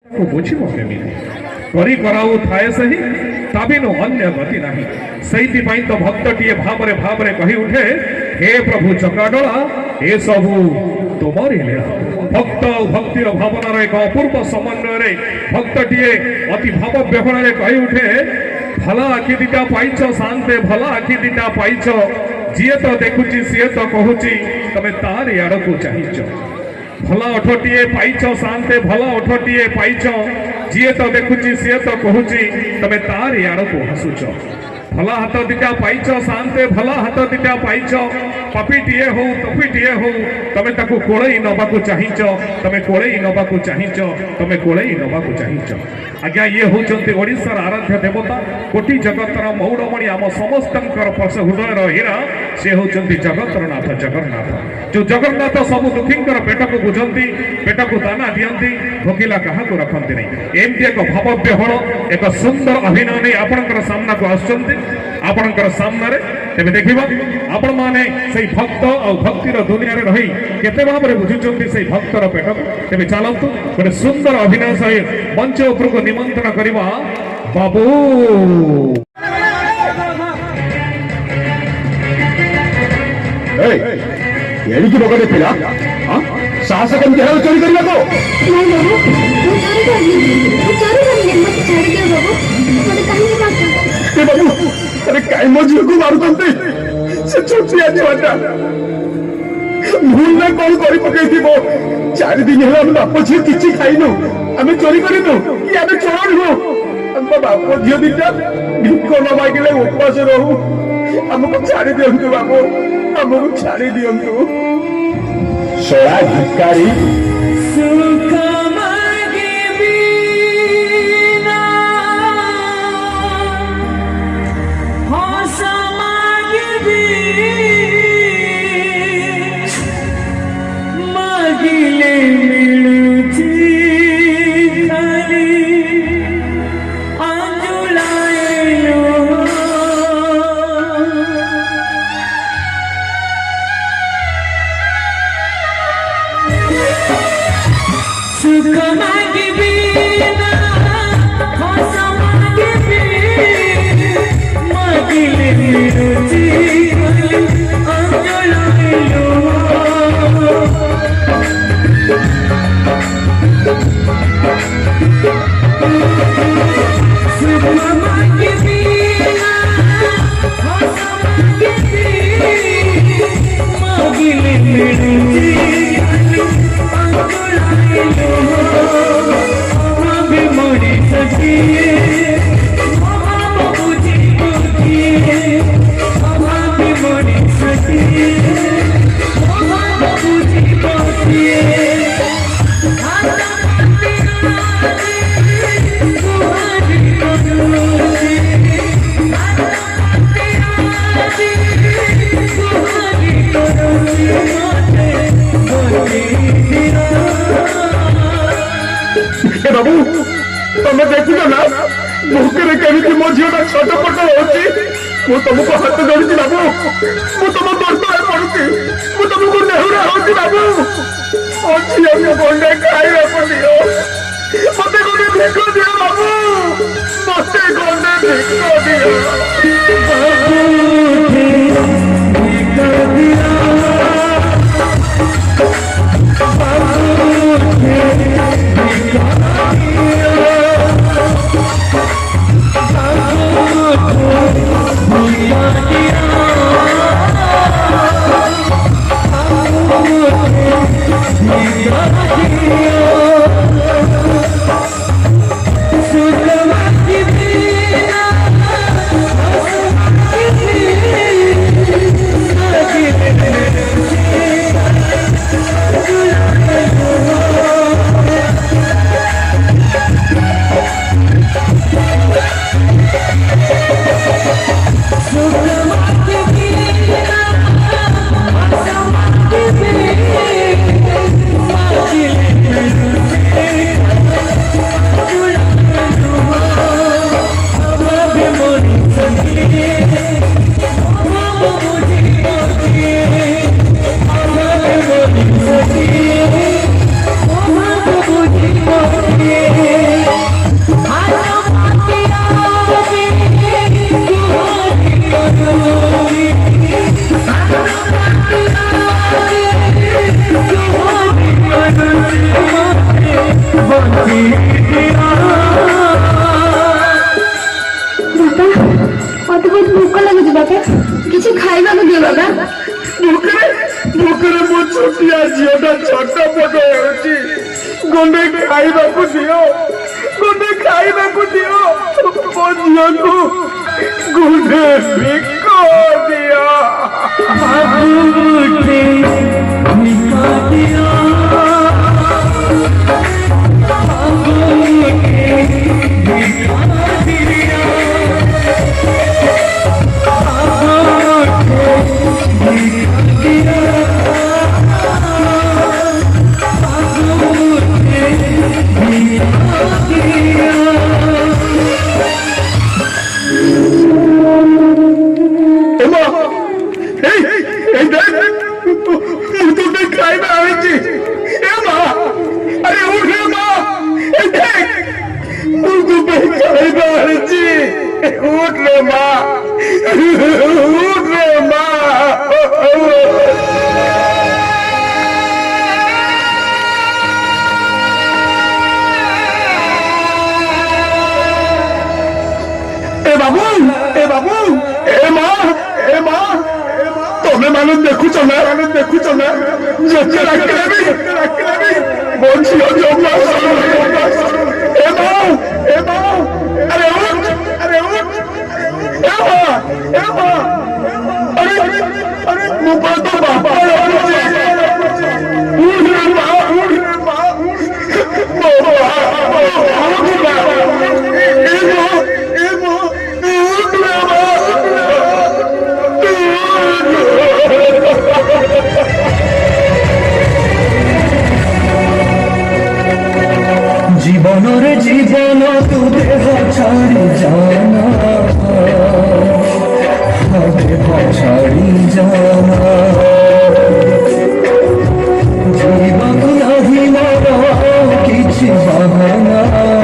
को बुझिबो केमिति करी कराउ थाए सही ताबिनो अन्य गति नाही सैति पई तो भक्तटिए भावरे भावरे कहि उठे हे प्रभु चकाडला ए सबु तुमरी लीला भक्त भक्तिर भावनार एक अपूर्व समन्वय रे भक्तटिए अति भाव व्यवहार रे कहि उठे भला आखि दिटा पाइछ शांते भला आखि दिटा पाइछ जिए तो देखुची सीए तो कहूची तमे तार यार को चाहिछ भला ओठटीए पाइछ शांते भला ओठटीए पाइछ जिए तो देखुची सीए तो कहूची तमे तार यार को हसुछ भला हाथ दिटा पाइछ शांते भला हाथ दिटा पाइछ पापीटीए हो तपीटीए हो तमे ताकू कोळई नबाकू चाहिछ तमे कोळई नबाकू चाहिछ तमे कोळई नबाकू चाहिछ आज्ञा ये होचंती ओडिशार आराध्य देवता कोटि जगतर मौड़मणि आम समस्तंकर हृदयर हीरा से होचंती जगतरनाथ जगन्नाथ जो जगन्नाथ सब दुखींकर पेट को बुझंती पेट को दाना दियंती भोगिला कहा को रखंती नहीं एमती एक भाव व्यवहार एक सुंदर अभिनय नहीं आपणकर सामना को आसुचंती आपणकर सामना रे तेबे देखिबा आपण माने सेई भक्त और भक्तिर दुनिया रे रही केते भाबरे बुझुचंती सेई भक्तर पेट तेबे चालंतु गोटे सुंदर अभिनय सहित मंच ऊपर को निमंत्रण करवा बाबू एड़ी की बगले पिला हां साहस केमती है चोरी करला को नहीं बाबू वो चोरी करनी मत छोड़ दे बाबू थोड़ी कहीं बात ए बाबू अरे काय मजू को मारुतंते से छोटी आजी वाटा भूल ना कौन करी पकैथिबो 4 दिन होला हम बाप छी किछि खाइनु हमें चोरी करिनु कि हमें चोर हो हम बाप झियो दिटा भिको न मागिले उपवास रहू हमको छाड़ी दियंतु बाबू हमको छाड़ी दियंतु सोया भिकारी सुख मागे बिना हंस मागे भी मागिले मिलुची खाली अंजुलाएलो सुख मागे बिना हंस मागे भी मागिले मिलुची खाली अंजुलाएलो सुख मागे बिना हंस मागे भी मागिले मिलुची खाली अंजुलाएलो अभी मरी सकिए अभाव बुझी बुझिए अभी मरी सकिए अभाव बुझी बुझिए बाबू तुम देखुच ना भूखे केमी मो झीटा छटपट होची मु तुमको हाथ जोड़ी बाबू मु तुम दर्द पड़ुची मु तुमको नेहुरा होची बाबू ओ झील को गंडे खाइबा पड़ियो मते गोटे भिख दियो बाबू मते गंडे भिख दियो बाबू भिख दिया बाबू भिख सुख ମତେ ବହୁତ ଭୋକ ଲାଗୁଛି ବାପା କିଛି ଖାଇବାକୁ ଦିଅ ବାବା ଭୋକରେ ମୋ ଛୋଟିଆ ଝିଅଟା ଛଟପଟ ହେଉଛି ଗଣ୍ଡେ ଖାଇବାକୁ ଦିଅ ମୋ ଝିଅକୁ ଗୁଣ୍ଡେ ଭିକ ଦିଅ उठे निका दिया ଖାଇବା ହେଇଛି ଏ ମା ଆରେ ଉଠ ମା ମୁଁ ତୋ ପାଇଁ ଖାଇବା ହେଇଛି ଉଠ ରେ ମା ए बाबू ए माँ तमें माने देखुच ना जेते राखले भी ମୋ ଝିଅ ଜମା ଏ ମା ଆରେ ଉଠ ଏ ମା ଆରେ ମୁଁ ତ ବାପା जीवन रे जीवन तू देह छाड़ी जाना देह छाड़ी जाना जीवन नहीं मोर किछि बहाना